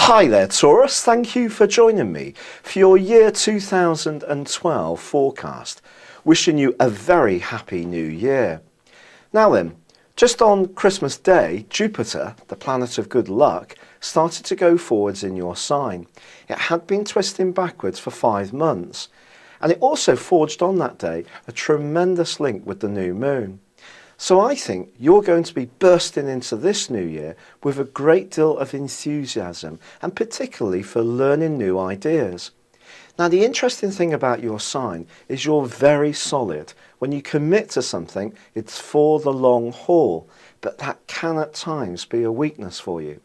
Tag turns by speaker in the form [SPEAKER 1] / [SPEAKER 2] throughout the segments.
[SPEAKER 1] Hi there Taurus, thank you for joining me for your year 2012 forecast. Wishing you a very happy new year. Now then, just on Christmas Day, Jupiter, the planet of good luck, started to go forwards in your sign. It had been twisting backwards for 5 months, and it also forged on that day a tremendous link with the new moon. So I think you're going to be bursting into this new year with a great deal of enthusiasm, and particularly for learning new ideas. Now the interesting thing about your sign is you're very solid. When you commit to something, it's for the long haul, but that can at times be a weakness for you,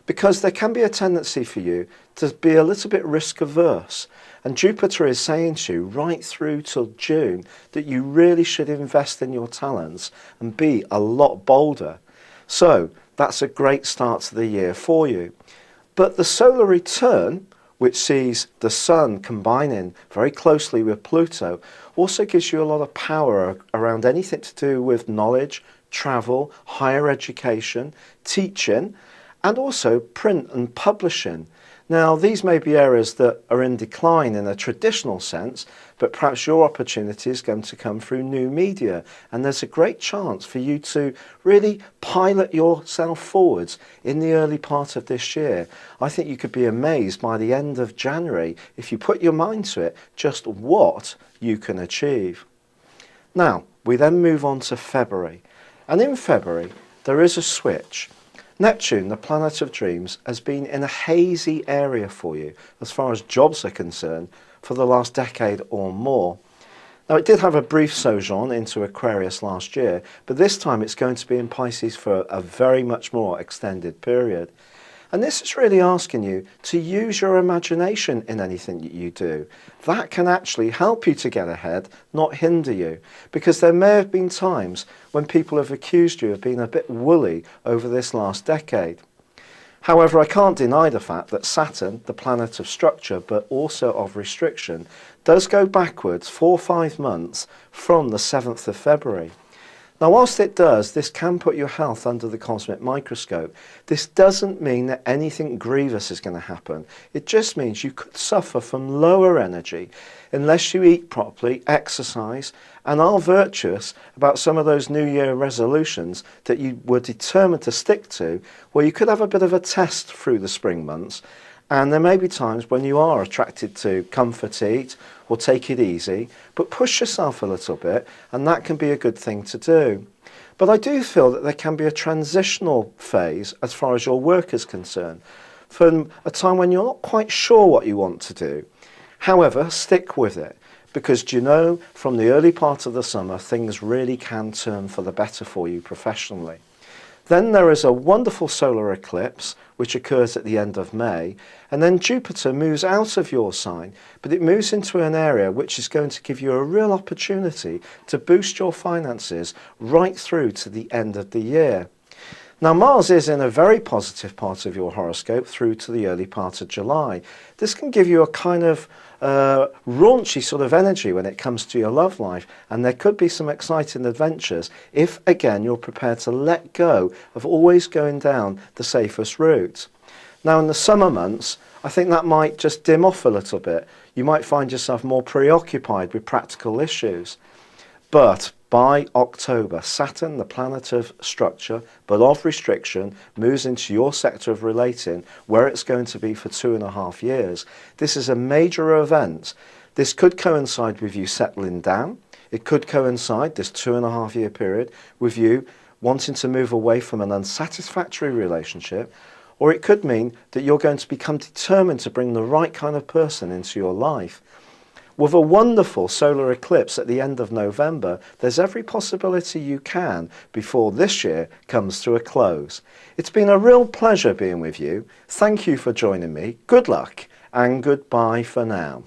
[SPEAKER 1] because there can be a tendency for you to be a little bit risk averse. And Jupiter is saying to you right through till June that you really should invest in your talents and be a lot bolder. So that's a great start to the year for you. But the solar return, which sees the Sun combining very closely with Pluto, also gives you a lot of power around anything to do with knowledge, travel, higher education, teaching, and also print and publishing. Now, these may be areas that are in decline in a traditional sense, but perhaps your opportunity is going to come through new media, and there's a great chance for you to really pilot yourself forwards in the early part of this year. I think you could be amazed by the end of January, if you put your mind to it, just what you can achieve. Now, we then move on to February, and in February there is a switch. Neptune, the planet of dreams, has been in a hazy area for you as far as jobs are concerned for the last decade or more. Now, it did have a brief sojourn into Aquarius last year, but this time it's going to be in Pisces for a very much more extended period. And this is really asking you to use your imagination in anything that you do. That can actually help you to get ahead, not hinder you, because there may have been times when people have accused you of being a bit woolly over this last decade. However, I can't deny the fact that Saturn, the planet of structure but also of restriction, does go backwards 4 or 5 months from the 7th of February. Now, whilst it does, this can put your health under the cosmic microscope. This doesn't mean that anything grievous is going to happen. It just means you could suffer from lower energy unless you eat properly, exercise, and are virtuous about some of those New Year resolutions that you were determined to stick to, where you could have a bit of a test through the spring months. And there may be times when you are attracted to comfort eat or take it easy, but push yourself a little bit, and that can be a good thing to do. But I do feel that there can be a transitional phase as far as your work is concerned, from a time when you're not quite sure what you want to do. However, stick with it, because do you know, from the early part of the summer, things really can turn for the better for you professionally. Then there is a wonderful solar eclipse, which occurs at the end of May, and then Jupiter moves out of your sign, but it moves into an area which is going to give you a real opportunity to boost your finances right through to the end of the year. Now, Mars is in a very positive part of your horoscope through to the early part of July. This can give you a kind of raunchy sort of energy when it comes to your love life, and there could be some exciting adventures if, again, you're prepared to let go of always going down the safest route. Now, in the summer months, I think that might just dim off a little bit. You might find yourself more preoccupied with practical issues. But by October, Saturn, the planet of structure but of restriction, moves into your sector of relating, where it's going to be for 2.5 years. This is a major event. This could coincide with you settling down. It could coincide, this 2.5 year period, with you wanting to move away from an unsatisfactory relationship, or it could mean that you're going to become determined to bring the right kind of person into your life. With a wonderful solar eclipse at the end of November, there's every possibility you can before this year comes to a close. It's been a real pleasure being with you. Thank you for joining me. Good luck and goodbye for now.